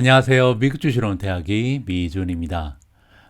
안녕하세요. 미국 주식으로 온 대학이 미준입니다.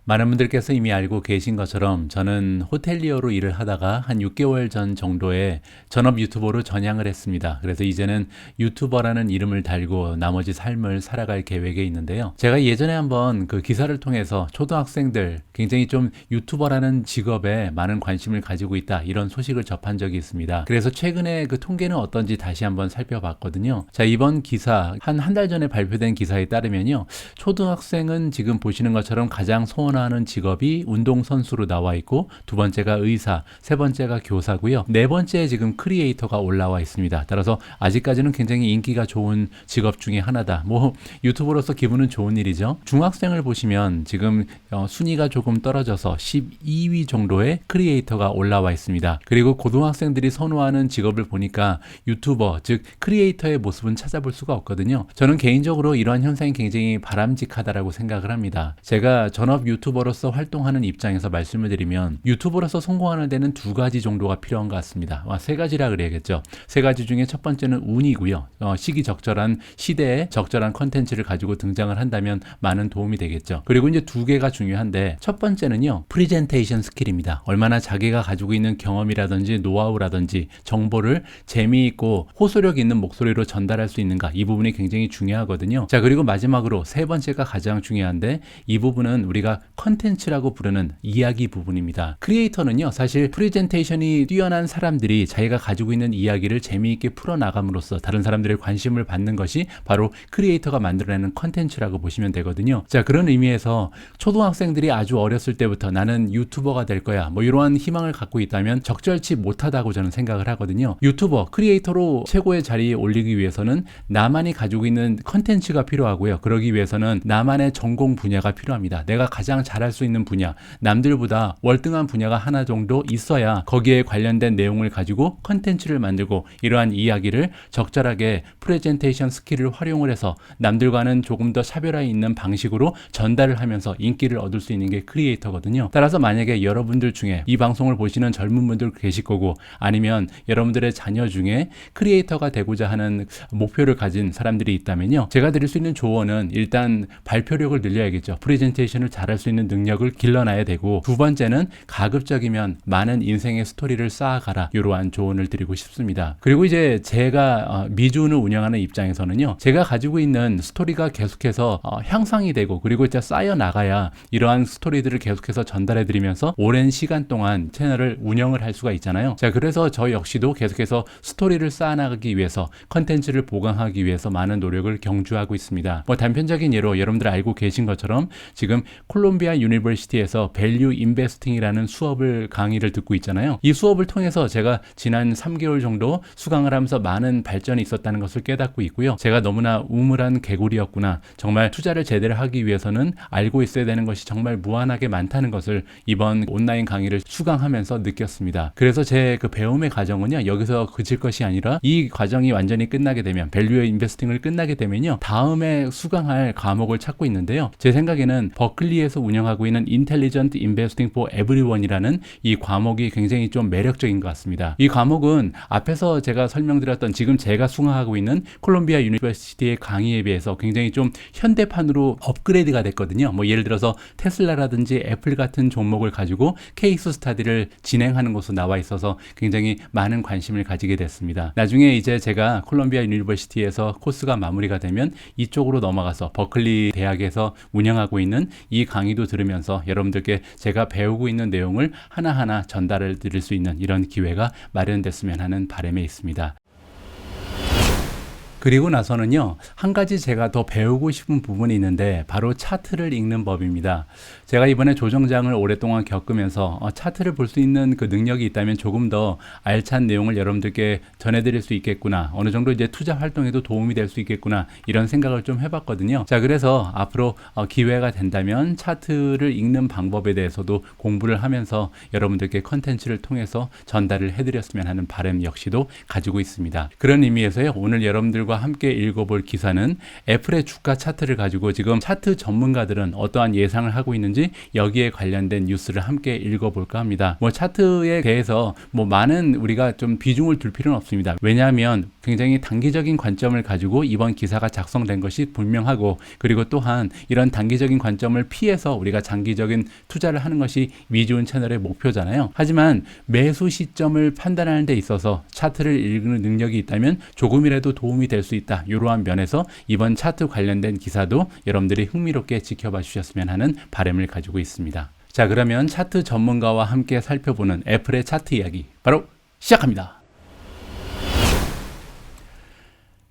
많은 분들께서 이미 알고 계신 것처럼 저는 호텔리어로 일을 하다가 한 6개월 전 정도에 전업 유튜버로 전향을 했습니다. 그래서 이제는 유튜버라는 이름을 달고 나머지 삶을 살아갈 계획에 있는데요. 제가 예전에 한번 그 기사를 통해서 초등학생들 굉장히 좀 유튜버라는 직업에 많은 관심을 가지고 있다 이런 소식을 접한 적이 있습니다. 그래서 최근에 그 통계는 어떤지 다시 한번 살펴봤거든요. 자, 이번 기사 한 달 전에 발표된 기사에 따르면요. 초등학생은 지금 보시는 것처럼 가장 소원하는 직업이 운동선수로 나와 있고, 두 번째가 의사, 세 번째가 교사고요. 네 번째에 지금 크리에이터가 올라와 있습니다. 따라서 아직까지는 굉장히 인기가 좋은 직업 중에 하나다. 뭐 유튜버로서 기분은 좋은 일이죠. 중학생을 보시면 지금 순위가 조금 떨어져서 12위 정도의 크리에이터가 올라와 있습니다. 그리고 고등학생들이 선호하는 직업을 보니까 유튜버, 즉 크리에이터의 모습은 찾아볼 수가 없거든요. 저는 개인적으로 이러한 현상이 굉장히 바람직하다라고 생각을 합니다. 제가 전업 유튜버로서 활동하는 입장에서 말씀을 드리면 유튜버로서 성공하는 데는 두 가지 정도가 필요한 것 같습니다. 세 가지라 그래야겠죠. 세 가지 중에 첫 번째는 운이고요. 시기적절한 시대에 적절한 컨텐츠를 가지고 등장을 한다면 많은 도움이 되겠죠. 그리고 이제 두 개가 중요한데, 첫 번째는요, 프리젠테이션 스킬입니다. 얼마나 자기가 가지고 있는 경험이라든지 노하우라든지 정보를 재미있고 호소력 있는 목소리로 전달할 수 있는가, 이 부분이 굉장히 중요하거든요. 자, 그리고 마지막으로 세 번째가 가장 중요한데, 이 부분은 우리가 컨텐츠라고 부르는 이야기 부분입니다. 크리에이터는요, 사실 프레젠테이션이 뛰어난 사람들이 자기가 가지고 있는 이야기를 재미있게 풀어나감으로써 다른 사람들의 관심을 받는 것이 바로 크리에이터가 만들어내는 컨텐츠라고 보시면 되거든요. 자, 그런 의미에서 초등학생들이 아주 어렸을 때부터 나는 유튜버가 될 거야, 뭐 이러한 희망을 갖고 있다면 적절치 못하다고 저는 생각을 하거든요. 유튜버, 크리에이터로 최고의 자리에 올리기 위해서는 나만이 가지고 있는 컨텐츠가 필요하고요. 그러기 위해서는 나만의 전공 분야가 필요합니다. 내가 가장 잘할 수 있는 분야, 남들보다 월등한 분야가 하나 정도 있어야 거기에 관련된 내용을 가지고 컨텐츠를 만들고 이러한 이야기를 적절하게 프레젠테이션 스킬을 활용을 해서 남들과는 조금 더 차별화 있는 방식으로 전달을 하면서 인기를 얻을 수 있는 게 크리에이터거든요. 따라서 만약에 여러분들 중에 이 방송을 보시는 젊은 분들 계실 거고, 아니면 여러분들의 자녀 중에 크리에이터가 되고자 하는 목표를 가진 사람들이 있다면요, 제가 드릴 수 있는 조언은 일단 발표력을 늘려야겠죠. 프레젠테이션을 잘할 수 있는 능력을 길러놔야 되고, 두 번째는 가급적이면 많은 인생의 스토리를 쌓아가라, 이러한 조언을 드리고 싶습니다. 그리고 이제 제가 미주를 운영하는 입장에서는요, 제가 가지고 있는 스토리가 계속해서 향상이 되고, 그리고 이제 쌓여 나가야 이러한 스토리들을 계속해서 전달해 드리면서 오랜 시간 동안 채널을 운영을 할 수가 있잖아요. 자, 그래서 저 역시도 계속해서 스토리를 쌓아나가기 위해서, 컨텐츠를 보강하기 위해서 많은 노력을 경주하고 있습니다. 뭐 단편적인 예로 여러분들 알고 계신 것처럼 지금 콜롬비아 유니버시티에서 밸류 인베스팅이라는 수업을 강의를 듣고 있잖아요. 이 수업을 통해서 제가 지난 3개월 정도 수강을 하면서 많은 발전이 있었다는 것을 깨닫고 있고요. 제가 너무나 우물한 개구리였구나. 정말 투자를 제대로 하기 위해서는 알고 있어야 되는 것이 정말 무한하게 많다는 것을 이번 온라인 강의를 수강하면서 느꼈습니다. 그래서 제 그 배움의 과정은요, 여기서 그칠 것이 아니라 이 과정이 완전히 끝나게 되면, 밸류 인베스팅을 끝나게 되면요, 다음에 수강할 과목을 찾고 있는데요. 제 생각에는 버클리에서 운영하고 있는 Intelligent Investing for Everyone이라는 이 과목이 굉장히 좀 매력적인 것 같습니다. 이 과목은 앞에서 제가 설명드렸던 지금 제가 수강하고 있는 콜롬비아 유니버시티의 강의에 비해서 굉장히 좀 현대판으로 업그레이드가 됐거든요. 뭐 예를 들어서 테슬라라든지 애플 같은 종목을 가지고 케이스 스타디를 진행하는 것으로 나와 있어서 굉장히 많은 관심을 가지게 됐습니다. 나중에 이제 제가 콜롬비아 유니버시티에서 코스가 마무리가 되면 이쪽으로 넘어가서 버클리 대학에서 운영하고 있는 이 강의도 들으면서 여러분들께 제가 배우고 있는 내용을 하나하나 전달을 드릴 수 있는 이런 기회가 마련됐으면 하는 바람에 있습니다. 그리고 나서는요, 한 가지 제가 더 배우고 싶은 부분이 있는데 바로 차트를 읽는 법입니다. 제가 이번에 조정장을 오랫동안 겪으면서 차트를 볼 수 있는 그 능력이 있다면 조금 더 알찬 내용을 여러분들께 전해드릴 수 있겠구나, 어느 정도 이제 투자 활동에도 도움이 될 수 있겠구나, 이런 생각을 좀 해봤거든요. 자, 그래서 앞으로 기회가 된다면 차트를 읽는 방법에 대해서도 공부를 하면서 여러분들께 컨텐츠를 통해서 전달을 해드렸으면 하는 바람 역시도 가지고 있습니다. 그런 의미에서요, 오늘 여러분들과 함께 읽어볼 기사는 애플의 주가 차트를 가지고 지금 차트 전문가들은 어떠한 예상을 하고 있는지 여기에 관련된 뉴스를 함께 읽어볼까 합니다. 뭐 차트에 대해서 뭐 많은 우리가 좀 비중을 둘 필요는 없습니다. 왜냐하면 굉장히 단기적인 관점을 가지고 이번 기사가 작성된 것이 분명하고, 그리고 또한 이런 단기적인 관점을 피해서 우리가 장기적인 투자를 하는 것이 미주은 채널의 목표잖아요. 하지만 매수 시점을 판단하는 데 있어서 차트를 읽는 능력이 있다면 조금이라도 도움이 될 수 있다. 이러한 면에서 이번 차트 관련된 기사도 여러분들이 흥미롭게 지켜봐 주셨으면 하는 바람을 가지고 있습니다. 자, 그러면 차트 전문가와 함께 살펴보는 애플의 차트 이야기 바로 시작합니다.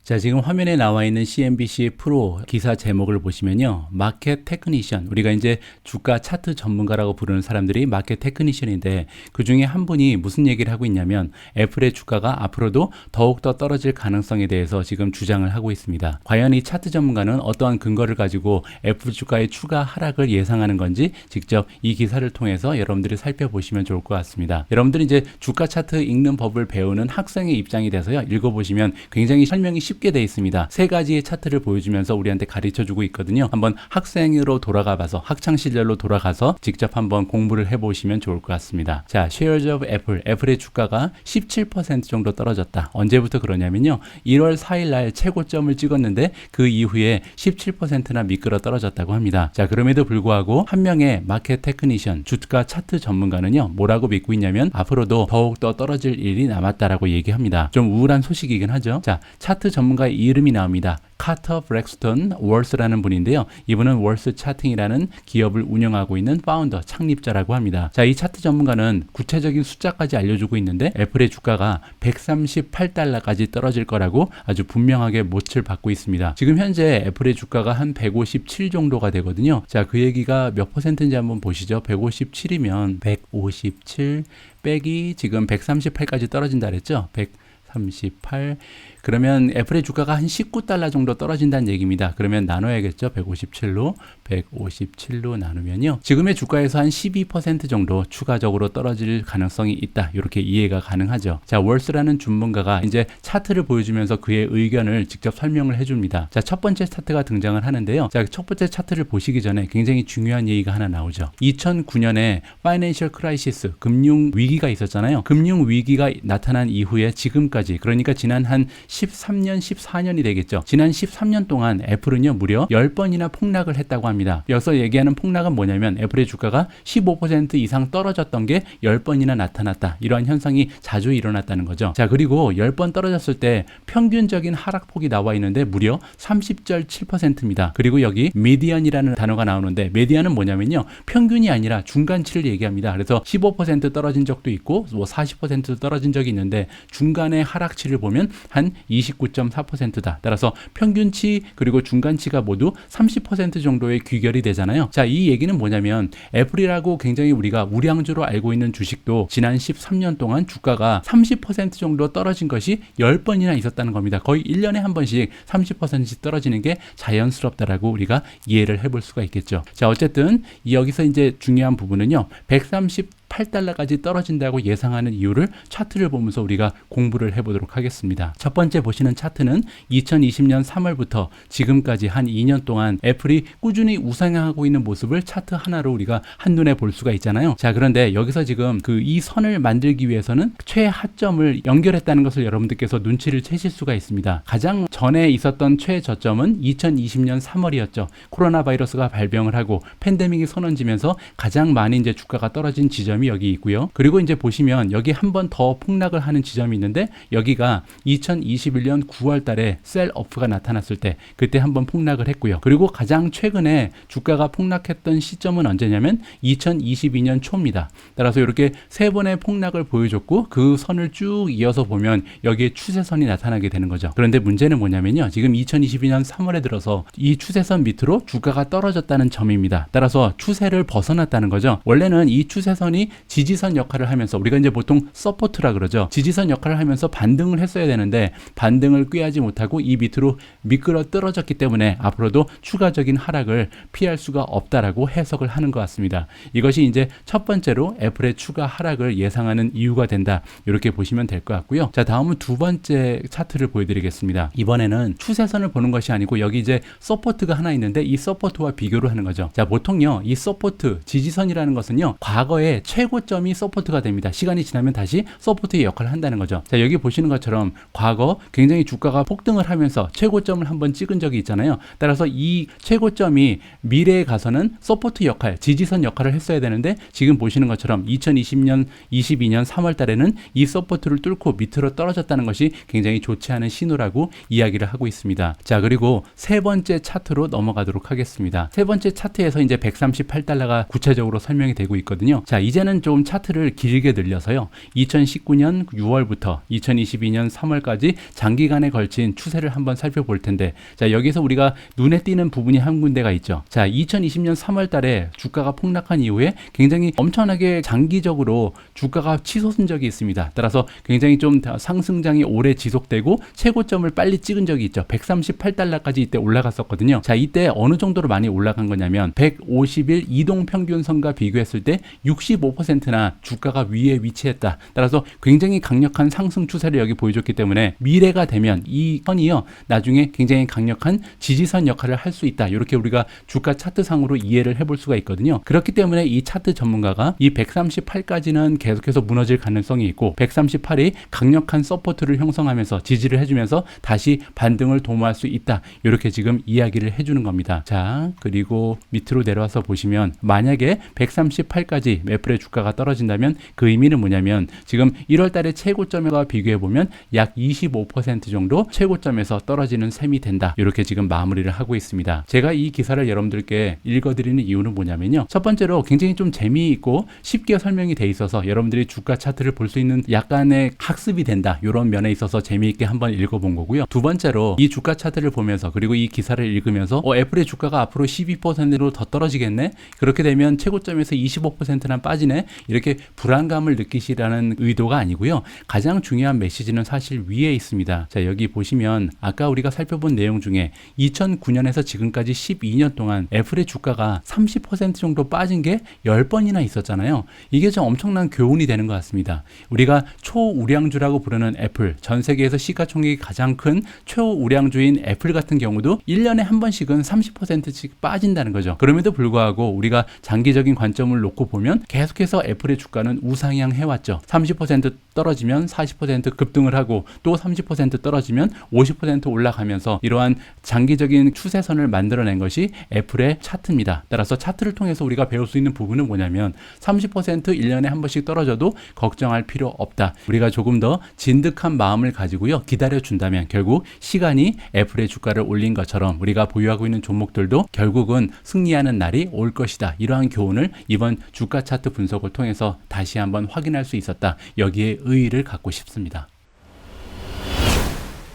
자, 지금 화면에 나와 있는 CNBC 프로 기사 제목을 보시면요, 마켓 테크니션, 우리가 이제 주가 차트 전문가라고 부르는 사람들이 마켓 테크니션인데, 그 중에 한 분이 무슨 얘기를 하고 있냐면 애플의 주가가 앞으로도 더욱더 떨어질 가능성에 대해서 지금 주장을 하고 있습니다. 과연 이 차트 전문가는 어떠한 근거를 가지고 애플 주가의 추가 하락을 예상하는 건지 직접 이 기사를 통해서 여러분들이 살펴보시면 좋을 것 같습니다. 여러분들이 이제 주가 차트 읽는 법을 배우는 학생의 입장이 돼서요, 읽어보시면 굉장히 설명이 쉽게 돼 있습니다. 세 가지의 차트를 보여주면서 우리한테 가르쳐주고 있거든요. 한번 학생으로 돌아가 봐서, 학창 시절로 돌아가서 직접 한번 공부를 해보시면 좋을 것 같습니다. 자, Shares of Apple, 애플의 주가가 17% 정도 떨어졌다. 언제부터 그러냐면요, 1월 4일 날 최고점을 찍었는데 그 이후에 17%나 미끄러 떨어졌다고 합니다. 자, 그럼에도 불구하고 한 명의 마켓 테크니션, 주가 차트 전문가는요, 뭐라고 믿고 있냐면 앞으로도 더욱더 떨어질 일이 남았다라고 얘기합니다. 좀 우울한 소식이긴 하죠. 자, 차트 전문가의 이름이 나옵니다. 카터 브렉스턴 월스라는 분인데요. 이분은 월스 차팅이라는 기업을 운영하고 있는 파운더, 창립자라고 합니다. 자, 이 차트 전문가는 구체적인 숫자까지 알려주고 있는데 애플의 주가가 138달러까지 떨어질 거라고 아주 분명하게 못을 받고 있습니다. 지금 현재 애플의 주가가 한 157 정도가 되거든요. 자, 그 얘기가 몇 퍼센트인지 한번 보시죠. 157이면 157 빼기 지금 138까지 떨어진다 그랬죠. 138, 그러면 애플의 주가가 한 19달러 정도 떨어진다는 얘기입니다. 그러면 나눠야겠죠. 157로 나누면요, 지금의 주가에서 한 12% 정도 추가적으로 떨어질 가능성이 있다. 이렇게 이해가 가능하죠. 자, 월스라는 전문가가 이제 차트를 보여주면서 그의 의견을 직접 설명을 해줍니다. 자, 첫 번째 차트가 등장을 하는데요. 자, 첫 번째 차트를 보시기 전에 굉장히 중요한 얘기가 하나 나오죠. 2009년에 파이낸셜 크라이시스, 금융 위기가 있었잖아요. 금융 위기가 나타난 이후에 지금까지, 그러니까 지난 한 13년, 14년이 되겠죠. 지난 13년 동안 애플은요, 무려 10번이나 폭락을 했다고 합니다. 여기서 얘기하는 폭락은 뭐냐면 애플의 주가가 15% 이상 떨어졌던 게 10번이나 나타났다. 이러한 현상이 자주 일어났다는 거죠. 자, 그리고 10번 떨어졌을 때 평균적인 하락폭이 나와 있는데 무려 30.7%입니다. 그리고 여기 미디언이라는 단어가 나오는데, 미디언은 뭐냐면요, 평균이 아니라 중간치를 얘기합니다. 그래서 15% 떨어진 적도 있고 40% 떨어진 적이 있는데 중간의 하락치를 보면 한 29.4%다. 따라서 평균치 그리고 중간치가 모두 30% 정도의 귀결이 되잖아요. 자, 이 얘기는 뭐냐면 애플이라고 굉장히 우리가 우량주로 알고 있는 주식도 지난 13년 동안 주가가 30% 정도 떨어진 것이 10번이나 있었다는 겁니다. 거의 1년에 한 번씩 30%씩 떨어지는 게 자연스럽다라고 우리가 이해를 해볼 수가 있겠죠. 자, 어쨌든 여기서 이제 중요한 부분은요, 138달러까지 떨어진다고 예상하는 이유를 차트를 보면서 우리가 공부를 해보도록 하겠습니다. 첫 번째 보시는 차트는 2020년 3월부터 지금까지 한 2년 동안 애플이 꾸준히 우상향하고 있는 모습을 차트 하나로 우리가 한눈에 볼 수가 있잖아요. 자, 그런데 여기서 지금 이 선을 만들기 위해서는 최하점을 연결했다는 것을 여러분들께서 눈치를 채실 수가 있습니다. 가장 전에 있었던 최저점은 2020년 3월이었죠. 코로나 바이러스가 발병을 하고 팬데믹이 선언지면서 가장 많이 이제 주가가 떨어진 지점이 여기 있고요. 그리고 이제 보시면 여기 한 번 더 폭락을 하는 지점이 있는데, 여기가 2021년 9월 달에 셀오프가 나타났을 때 그때 한번 폭락을 했고요. 그리고 가장 최근에 주가가 폭락했던 시점은 언제냐면 2022년 초입니다. 따라서 이렇게 세 번의 폭락을 보여줬고 그 선을 쭉 이어서 보면 여기에 추세선이 나타나게 되는 거죠. 그런데 문제는 뭐냐면요, 지금 2022년 3월에 들어서 이 추세선 밑으로 주가가 떨어졌다는 점입니다. 따라서 추세를 벗어났다는 거죠. 원래는 이 추세선이 지지선 역할을 하면서, 우리가 이제 보통 서포트라 그러죠. 지지선 역할을 하면서 반등을 했어야 되는데 반등을 꾀하지 못하고 이 밑으로 미끄러 떨어졌기 때문에 앞으로도 추가적인 하락을 피할 수가 없다라고 해석을 하는 것 같습니다. 이것이 이제 첫 번째로 애플의 추가 하락을 예상하는 이유가 된다. 이렇게 보시면 될 것 같고요. 자, 다음은 두 번째 차트를 보여드리겠습니다. 이번에는 추세선을 보는 것이 아니고 여기 이제 서포트가 하나 있는데 이 서포트와 비교를 하는 거죠. 자, 보통요, 이 서포트, 지지선이라는 것은요, 과거에 최고점이 서포트가 됩니다. 시간이 지나면 다시 서포트의 역할을 한다는 거죠. 자, 여기 보시는 것처럼 과거 굉장히 주가가 폭등을 하면서 최고점을 한번 찍은 적이 있잖아요. 따라서 이 최고점이 미래에 가서는 서포트 역할, 지지선 역할을 했어야 되는데 지금 보시는 것처럼 2020년, 22년 3월 달에는 이 서포트를 뚫고 밑으로 떨어졌다는 것이 굉장히 좋지 않은 신호라고 이야기를 하고 있습니다. 자, 그리고 세 번째 차트로 넘어가도록 하겠습니다. 세 번째 차트에서 이제 138달러가 구체적으로 설명이 되고 있거든요. 자, 이제는 좀 차트를 길게 늘려서요. 2019년 6월부터 2022년 3월까지 장기간에 걸친 추세를 한번 살펴볼 텐데, 자, 여기서 우리가 눈에 띄는 부분이 한 군데가 있죠. 자, 2020년 3월 달에 주가가 폭락한 이후에 굉장히 엄청나게 장기적으로 주가가 치솟은 적이 있습니다. 따라서 굉장히 좀 상승장이 오래 지속되고 최고점을 빨리 찍은 적이 있죠. 138달러까지 이때 올라갔었거든요. 자, 이때 어느 정도로 많이 올라간 거냐면 150일 이동평균선과 비교했을 때 65%나 주가가 위에 위치했다. 따라서 굉장히 강력한 상승 추세를 여기 보여줬기 때문에 미래가 되면 이 선이요, 나중에 굉장히 강력한 지지선 역할을 할 수 있다. 이렇게 우리가 주가 차트상으로 이해를 해볼 수가 있거든요. 그렇기 때문에 이 차트 전문가가 이 138까지는 계속해서 무너질 가능성이 있고 138이 강력한 서포트를 형성하면서 지지를 해주면서 다시 반등을 도모할 수 있다. 이렇게 지금 이야기를 해주는 겁니다. 자, 그리고 밑으로 내려와서 보시면 만약에 138까지 애플의 주가가 떨어진다면 그 의미는 뭐냐면 지금 1월 달에 최고점과 비교해 보면 약 25% 정도 최고점에서 떨어지는 셈이 된다. 이렇게 지금 마무리를 하고 있습니다. 제가 이 기사를 여러분들께 읽어드리는 이유는 뭐냐면요. 첫 번째로 굉장히 좀 재미있고 쉽게 설명이 돼 있어서 여러분들이 주가 차트를 볼 수 있는 약간의 학습이 된다. 이런 면에 있어서 재미있게 한번 읽어본 거고요. 두 번째로 이 주가 차트를 보면서 그리고 이 기사를 읽으면서 애플의 주가가 앞으로 12%로 더 떨어지겠네? 그렇게 되면 최고점에서 25%나 빠지네? 이렇게 불안감을 느끼시라는 의도가 아니고요. 가장 중요한 메시지는 사실 위에 있습니다. 자, 여기 보시면 아까 우리가 살펴본 내용 중에 2009년에서 지금까지 12년 동안 애플의 주가가 30% 정도 빠진 게 10번이나 있었잖아요. 이게 좀 엄청난 교훈이 되는 것 같습니다. 우리가 초우량주라고 부르는 애플, 전 세계에서 시가총액이 가장 큰 초우량주인 애플 같은 경우도 1년에 한 번씩은 30%씩 빠진다는 거죠. 그럼에도 불구하고 우리가 장기적인 관점을 놓고 보면 계속해서 애플의 주가는 우상향 해왔죠. 30% 떨어지면 40% 급등을 하고 또 30% 떨어지면 50% 올라가면서 이러한 장기적인 추세선을 만들어낸 것이 애플의 차트입니다. 따라서 차트를 통해서 우리가 배울 수 있는 부분은 뭐냐면 30% 1년에 한 번씩 떨어져도 걱정할 필요 없다. 우리가 조금 더 진득한 마음을 가지고요, 기다려준다면 결국 시간이 애플의 주가를 올린 것처럼 우리가 보유하고 있는 종목들도 결국은 승리하는 날이 올 것이다. 이러한 교훈을 이번 주가 차트 분석을 통해서 다시 한번 확인할 수 있었다. 여기에 의의를 갖고 싶습니다.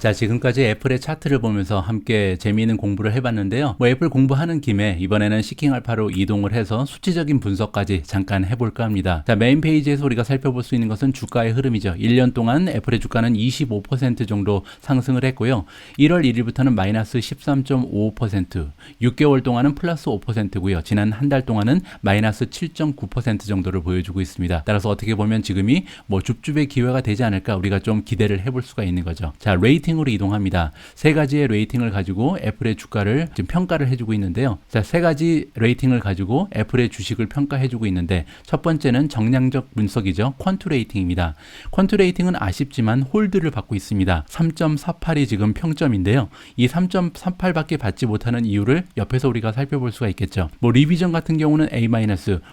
자, 지금까지 애플의 차트를 보면서 함께 재미있는 공부를 해봤는데요. 애플 공부하는 김에 이번에는 시킹알파로 이동을 해서 수치적인 분석까지 잠깐 해볼까 합니다. 자, 메인 페이지에서 우리가 살펴볼 수 있는 것은 주가의 흐름이죠. 1년 동안 애플의 주가는 25% 정도 상승을 했고요. 1월 1일부터는 마이너스 13.55%, 6개월 동안은 플러스 5%고요. 지난 한 달 동안은 마이너스 7.9% 정도를 보여주고 있습니다. 따라서 어떻게 보면 지금이 줍줍의 기회가 되지 않을까 우리가 좀 기대를 해볼 수가 있는 거죠. 자, 레이팅으로 이동합니다. 세 가지의 레이팅을 가지고 애플의 주가를 지금 평가를 해주고 있는데요. 자, 세 가지 레이팅을 가지고 애플의 주식을 평가해주고 있는데 첫 번째는 정량적 분석이죠. 퀀투 레이팅입니다. 퀀투 레이팅은 아쉽지만 홀드를 받고 있습니다. 3.48이 지금 평점인데요. 이 3.48밖에 받지 못하는 이유를 옆에서 우리가 살펴볼 수가 있겠죠. 리비전 같은 경우는 A-,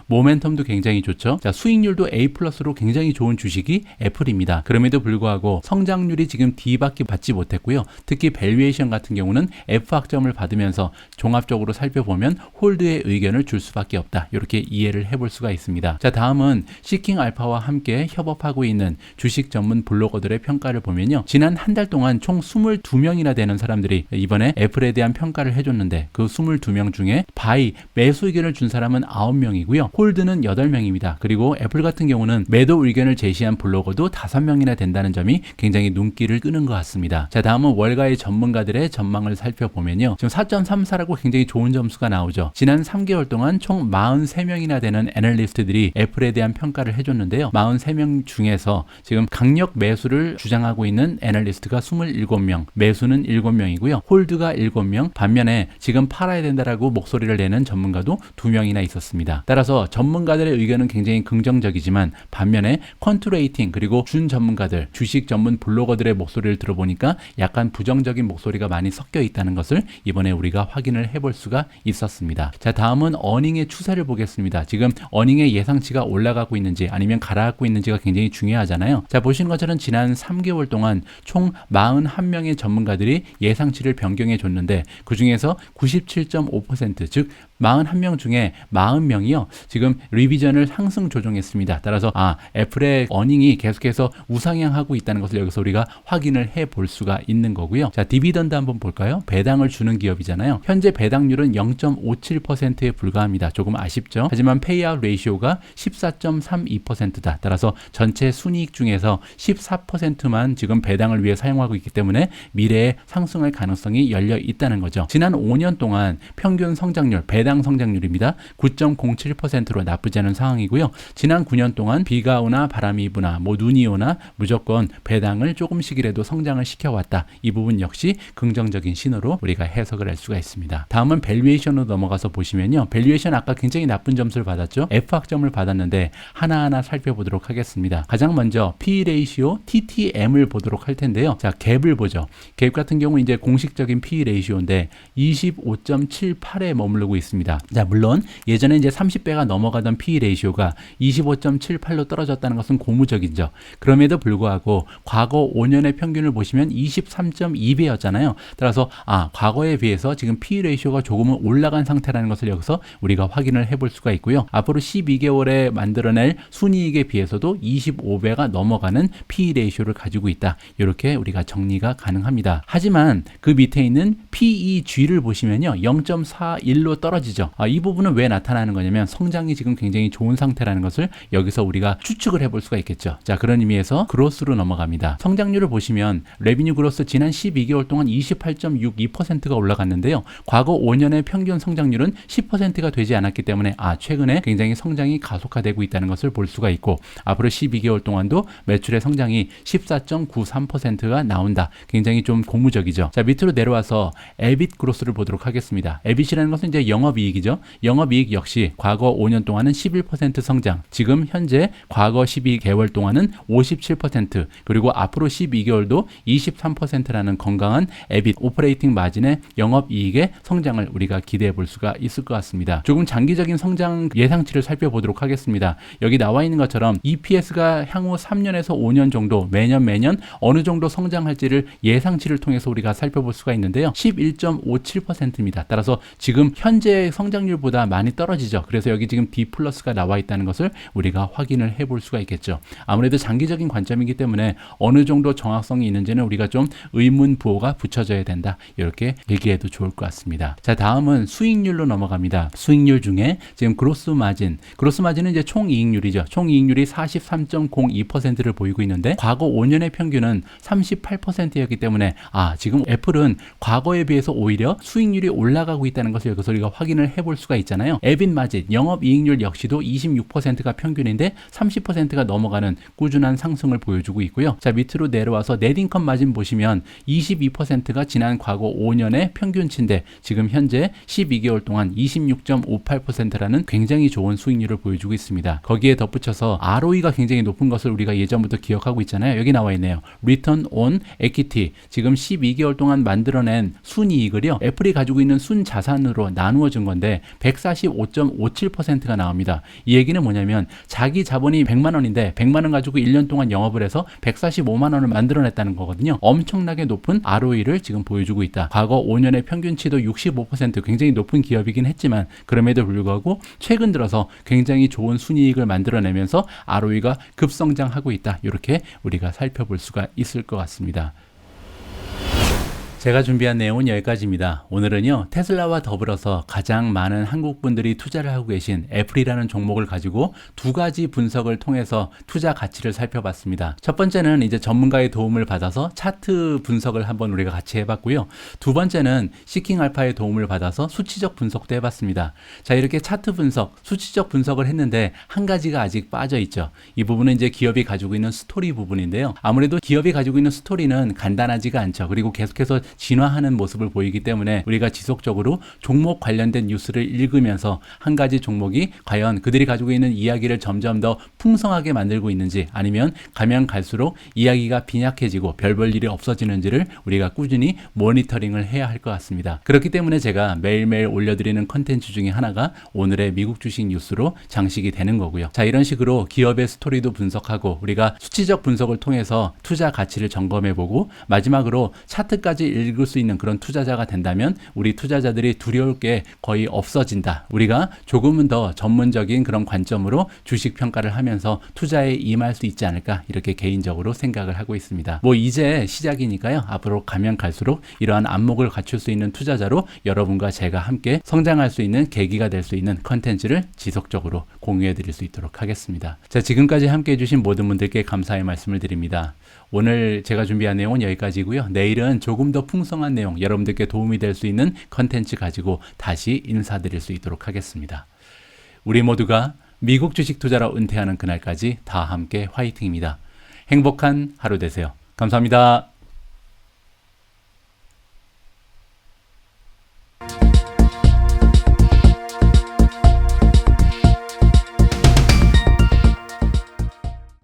모멘텀도 굉장히 좋죠. 자, 수익률도 A+로 굉장히 좋은 주식이 애플입니다. 그럼에도 불구하고 성장률이 지금 D밖에 받지 못했고요. 특히 밸류에이션 같은 경우는 F 학점을 받으면서 종합적으로 살펴보면 홀드의 의견을 줄 수밖에 없다. 이렇게 이해를 해볼 수가 있습니다. 자, 다음은 시킹알파와 함께 협업하고 있는 주식 전문 블로거들의 평가를 보면요. 지난 한 달 동안 총 22명이나 되는 사람들이 이번에 애플에 대한 평가를 해줬는데 그 22명 중에 바이, 매수 의견을 준 사람은 9명이고요. 홀드는 8명입니다. 그리고 애플 같은 경우는 매도 의견을 제시한 블로거도 5명이나 된다는 점이 굉장히 눈길을 끄는 것 같습니다. 있습니다. 자, 다음은 월가의 전문가들의 전망을 살펴보면요. 지금 4.34라고 굉장히 좋은 점수가 나오죠. 지난 3개월 동안 총 43명이나 되는 애널리스트들이 애플에 대한 평가를 해줬는데요. 43명 중에서 지금 강력 매수를 주장하고 있는 애널리스트가 27명, 매수는 7명이고요. 홀드가 7명, 반면에 지금 팔아야 된다라고 목소리를 내는 전문가도 2명이나 있었습니다. 따라서 전문가들의 의견은 굉장히 긍정적이지만 반면에 퀀트레이팅 그리고 준 전문가들, 주식 전문 블로거들의 목소리를 들어보니까 약간 부정적인 목소리가 많이 섞여 있다는 것을 이번에 우리가 확인을 해볼 수가 있었습니다. 자, 다음은 어닝의 추세를 보겠습니다. 지금 어닝의 예상치가 올라가고 있는지 아니면 가라앉고 있는지가 굉장히 중요하잖아요. 자, 보시는 것처럼 지난 3개월 동안 총 41명의 전문가들이 예상치를 변경해 줬는데 그 중에서 97.5% 즉 41명 중에 40명이요. 지금 리비전을 상승 조정했습니다. 따라서 애플의 어닝이 계속해서 우상향하고 있다는 것을 여기서 우리가 확인을 해볼 수가 있는 거고요. 자, 디비던드 한번 볼까요? 배당을 주는 기업이잖아요. 현재 배당률은 0.57%에 불과합니다. 조금 아쉽죠? 하지만 페이아웃 레이시오가 14.32%다. 따라서 전체 순이익 중에서 14%만 지금 배당을 위해 사용하고 있기 때문에 미래에 상승할 가능성이 열려 있다는 거죠. 지난 5년 동안 평균 성장률, 배당 성장률입니다. 9.07%로 나쁘지 않은 상황이고요. 지난 9년 동안 비가 오나 바람이 부나 눈이 오나 무조건 배당을 조금씩이라도 성장을 시켜왔다. 이 부분 역시 긍정적인 신호로 우리가 해석을 할 수가 있습니다. 다음은 밸류에이션으로 넘어가서 보시면요. 밸류에이션 아까 굉장히 나쁜 점수를 받았죠. F학점을 받았는데 하나하나 살펴보도록 하겠습니다. 가장 먼저 P 레이시오 TTM을 보도록 할 텐데요. 자, 갭을 보죠. 갭 같은 경우 이제 공식적인 P 레이시오인데 25.78에 머무르고 있습니다. 자, 물론 예전에 이제 30배가 넘어가던 P 레이시오가 25.78로 떨어졌다는 것은 고무적이죠. 그럼에도 불구하고 과거 5년의 평균을 보시면 23.2배였잖아요. 따라서 과거에 비해서 지금 P 레이시오가 조금은 올라간 상태라는 것을 여기서 우리가 확인을 해볼 수가 있고요. 앞으로 12개월에 만들어낼 순이익에 비해서도 25배가 넘어가는 P 레이시오를 가지고 있다. 이렇게 우리가 정리가 가능합니다. 하지만 그 밑에 있는 PEG를 보시면요. 0.41로 떨어지죠. 이 부분은 왜 나타나는 거냐면 성장이 지금 굉장히 좋은 상태라는 것을 여기서 우리가 추측을 해볼 수가 있겠죠. 자, 그런 의미에서 그로스로 넘어갑니다. 성장률을 보시면 레비뉴 그로스 지난 12개월 동안 28.62%가 올라갔는데요. 과거 5년의 평균 성장률은 10%가 되지 않았기 때문에 최근에 굉장히 성장이 가속화되고 있다는 것을 볼 수가 있고 앞으로 12개월 동안도 매출의 성장이 14.93%가 나온다. 굉장히 좀 고무적이죠. 자, 밑으로 내려와서 EBIT 그로스를 보도록 하겠습니다. EBIT이라는 것은 이제 영업이익이죠. 영업이익 역시 과거 5년 동안은 11% 성장, 지금 현재 과거 12개월 동안은 57%, 그리고 앞으로 12개월도 23%라는 건강한 EBIT, 오퍼레이팅 마진의 영업이익의 성장을 우리가 기대해 볼 수가 있을 것 같습니다. 조금 장기적인 성장 예상치를 살펴보도록 하겠습니다. 여기 나와 있는 것처럼 EPS가 향후 3년에서 5년 정도 매년 어느 정도 성장할지를 예상치를 통해서 우리가 살펴볼 수가 있는데요. 11.57%입니다. 따라서 지금 현재 성장률보다 많이 떨어지죠. 그래서 여기 지금 D 플러스가 나와 있다는 것을 우리가 확인을 해볼 수가 있겠죠. 아무래도 장기적인 관점이기 때문에 어느 정도 정확성이 있는지는 우리가 좀 의문부호가 붙여져야 된다. 이렇게 얘기해도 좋을 것 같습니다. 자, 다음은 수익률로 넘어갑니다. 수익률 중에 지금 그로스 마진은 이제 총이익률이죠. 총이익률이 43.02%를 보이고 있는데 과거 5년의 평균은 38%였기 때문에 지금 애플은 과거에 비해서 오히려 수익률이 올라가고 있다는 것을 여기서 우리가 확인을 해볼 수가 있잖아요. EBIT 마진, 영업이익률 역시도 26%가 평균인데 30%가 넘어가는 꾸준한 상승을 보여주고 있고요. 자, 밑으로 내려와서 넷인컴 마진 보시면 22%가 지난 과거 5년의 평균치인데 지금 현재 12개월 동안 26.58%라는 굉장히 좋은 수익률을 보여주고 있습니다. 거기에 덧붙여서 ROE가 굉장히 높은 것을 우리가 예전부터 기억하고 있잖아요. 여기 나와 있네요. Return on Equity, 지금 12개월 동안 만들어낸 순이익을요, 애플이 가지고 있는 순자산으로 나누어 준 건데 145.57%가 나옵니다. 이 얘기는 뭐냐면 자기 자본이 100만 원인데 100만 원 가지고 1년 동안 영업을 해서 145만 원을 만들어냈다는 거거든요. 엄청나게 높은 ROE를 지금 보여주고 있다. 과거 5년의 평균치도 65%, 굉장히 높은 기업이긴 했지만 그럼에도 불구하고 최근 들어서 굉장히 좋은 순이익을 만들어내면서 ROE가 급성장하고 있다. 이렇게 우리가 살펴볼 수가 있을 것 같습니다. 제가 준비한 내용은 여기까지입니다. 오늘은요, 테슬라와 더불어서 가장 많은 한국 분들이 투자를 하고 계신 애플이라는 종목을 가지고 두 가지 분석을 통해서 투자 가치를 살펴봤습니다. 첫 번째는 이제 전문가의 도움을 받아서 차트 분석을 한번 우리가 같이 해봤고요. 두 번째는 시킹 알파의 도움을 받아서 수치적 분석도 해봤습니다. 자, 이렇게 차트 분석, 수치적 분석을 했는데 한 가지가 아직 빠져 있죠. 이 부분은 이제 기업이 가지고 있는 스토리 부분인데요. 아무래도 기업이 가지고 있는 스토리는 간단하지가 않죠. 그리고 계속해서 진화하는 모습을 보이기 때문에 우리가 지속적으로 종목 관련된 뉴스를 읽으면서 한 가지 종목이 과연 그들이 가지고 있는 이야기를 점점 더 풍성하게 만들고 있는지, 아니면 가면 갈수록 이야기가 빈약해지고 별 볼 일이 없어지는지를 우리가 꾸준히 모니터링을 해야 할 것 같습니다. 그렇기 때문에 제가 매일매일 올려드리는 컨텐츠 중에 하나가 오늘의 미국 주식 뉴스로 장식이 되는 거고요. 자, 이런 식으로 기업의 스토리도 분석하고 우리가 수치적 분석을 통해서 투자 가치를 점검해보고 마지막으로 차트까지 읽을 수 있는 그런 투자자가 된다면 우리 투자자들이 두려울 게 거의 없어진다. 우리가 조금은 더 전문적인 그런 관점으로 주식 평가를 하면서 투자에 임할 수 있지 않을까, 이렇게 개인적으로 생각을 하고 있습니다. 뭐 이제 시작이니까요. 앞으로 가면 갈수록 이러한 안목을 갖출 수 있는 투자자로 여러분과 제가 함께 성장할 수 있는 계기가 될 수 있는 컨텐츠를 지속적으로 공유해 드릴 수 있도록 하겠습니다. 자, 지금까지 함께 해주신 모든 분들께 감사의 말씀을 드립니다. 오늘 제가 준비한 내용은 여기까지고요. 내일은 조금 더 풍성한 내용, 여러분들께 도움이 될 수 있는 컨텐츠 가지고 다시 인사드릴 수 있도록 하겠습니다. 우리 모두가 미국 주식 투자로 은퇴하는 그날까지 다 함께 화이팅입니다. 행복한 하루 되세요. 감사합니다.